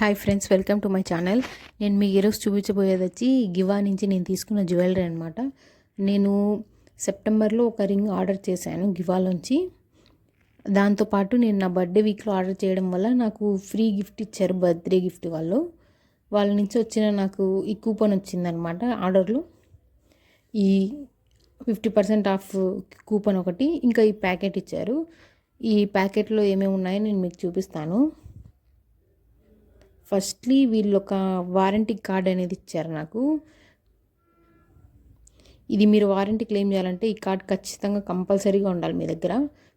Hi friends, welcome to my channel. నేను మీకు ఈరోజు చూపించబోయేది వచ్చి గివా నుంచి నేను తీసుకున్న జ్యువెలరీ అనమాట. నేను సెప్టెంబర్లో ఒక రింగ్ ఆర్డర్ చేశాను గివాలోంచి. దాంతోపాటు నేను నా బర్త్డే వీక్లో ఆర్డర్ చేయడం వల్ల నాకు ఫ్రీ గిఫ్ట్ ఇచ్చారు, బర్త్డే గిఫ్ట్ వాళ్ళ నుంచి వచ్చిన నాకు ఈ కూపన్ వచ్చిందనమాట ఆర్డర్లో. ఈ 50% ఆఫ్ కూపన్ ఒకటి, ఇంకా ఈ ప్యాకెట్ ఇచ్చారు. ఈ ప్యాకెట్లో ఏమేమి ఉన్నాయో నేను మీకు చూపిస్తాను. ఫస్ట్లీ వీళ్ళు ఒక వారంటీ కార్డ్ అనేది ఇచ్చారు నాకు. ఇది మీరు వారంటీ క్లెయిమ్ చేయాలంటే ఈ కార్డ్ ఖచ్చితంగా కంపల్సరీగా ఉండాలి మీ దగ్గర.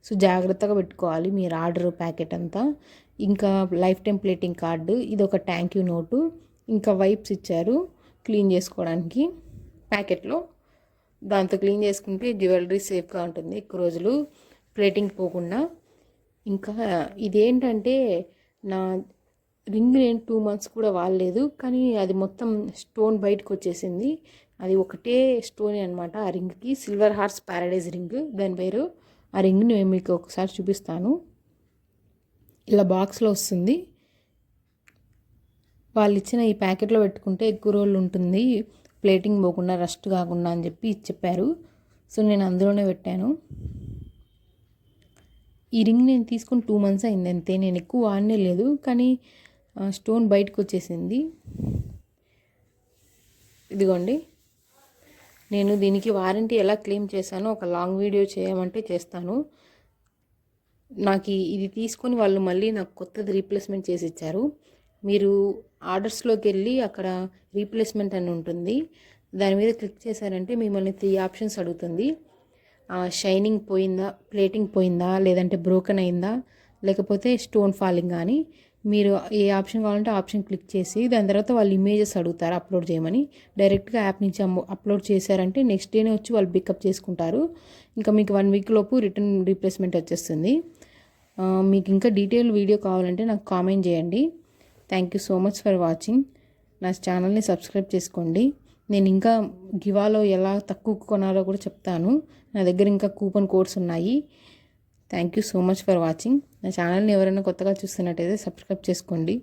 సో జాగ్రత్తగా పెట్టుకోవాలి మీరు ఆర్డర్ ప్యాకెట్ అంతా. ఇంకా లైఫ్ టైం ప్లేటింగ్ కార్డు, ఇది ఒక థ్యాంక్ యూ నోటు, ఇంకా వైప్స్ ఇచ్చారు క్లీన్ చేసుకోవడానికి ప్యాకెట్లో. దాంతో క్లీన్ చేసుకుంటే జ్యువెలరీ సేఫ్గా ఉంటుంది ఎక్కువ రోజులు ప్లేటింగ్ పోకుండా. ఇంకా ఇదేంటంటే నా రింగ్ నేను 2 months కూడా వాడలేదు, కానీ అది మొత్తం స్టోన్ బయటకు వచ్చేసింది. అది ఒకటే స్టోన్ అనమాట. ఆ రింగ్కి సిల్వర్ హార్స్ ప్యారడైజ్ రింగ్ దాని పేరు. ఆ రింగ్ని నేను మీకు ఒకసారి చూపిస్తాను. ఇలా బాక్స్లో వస్తుంది. వాళ్ళు ఇచ్చిన ఈ ప్యాకెట్లో పెట్టుకుంటే ఎక్కువ రోజులు ఉంటుంది, ప్లేటింగ్ పోకుండా రస్ట్ కాకుండా అని చెప్పారు. సో నేను అందులోనే పెట్టాను. ఈ రింగ్ నేను తీసుకుని 2 months అయింది అంతే. నేను ఎక్కువ వాడనే లేదు, కానీ స్టోన్ బయటకు వచ్చేసింది. ఇదిగోండి, నేను దీనికి వారంటీ ఎలా క్లెయిమ్ చేశానో ఒక లాంగ్ వీడియో చేయమంటే చేస్తాను. నాకు ఇది తీసుకొని వాళ్ళు మళ్ళీ నాకు కొత్తది రీప్లేస్మెంట్ చేసి ఇచ్చారు. మీరు ఆర్డర్స్లోకి వెళ్ళి అక్కడ రీప్లేస్మెంట్ అని ఉంటుంది, దాని మీద క్లిక్ చేశారంటే మిమ్మల్ని 3 ఆప్షన్స్ అడుగుతుంది. షైనింగ్ పోయిందా, ప్లేటింగ్ పోయిందా, లేదంటే బ్రోకెన్ అయిందా, లేకపోతే స్టోన్ ఫాలింగ్ కానీ. మీరు ఏ ఆప్షన్ కావాలంటే ఆప్షన్ క్లిక్ చేసి దాని తర్వాత వాళ్ళు ఇమేజెస్ అడుగుతారు అప్లోడ్ చేయమని. డైరెక్ట్గా యాప్ నుంచి అప్లోడ్ చేశారంటే నెక్స్ట్ డేనే వచ్చి వాళ్ళు పికప్ చేసుకుంటారు. ఇంకా మీకు 1 week లోపు రిటర్న్ రీప్లేస్మెంట్ వచ్చేస్తుంది. మీకు ఇంకా డీటెయిల్ వీడియో కావాలంటే నాకు కామెంట్ చేయండి. Thank you so much for watching. నా ఛానల్ని సబ్స్క్రైబ్ చేసుకోండి. నేను ఇంకా గివాలో ఎలా తక్కువ కొనాలో కూడా చెప్తాను. నా దగ్గర ఇంకా కూపన్ కోడ్స్ ఉన్నాయి. Thank you so much for watching. నా ఛానల్ని ఎవరైనా కొత్తగా చూస్తున్నట్టయితే సబ్స్క్రైబ్ చేసుకోండి.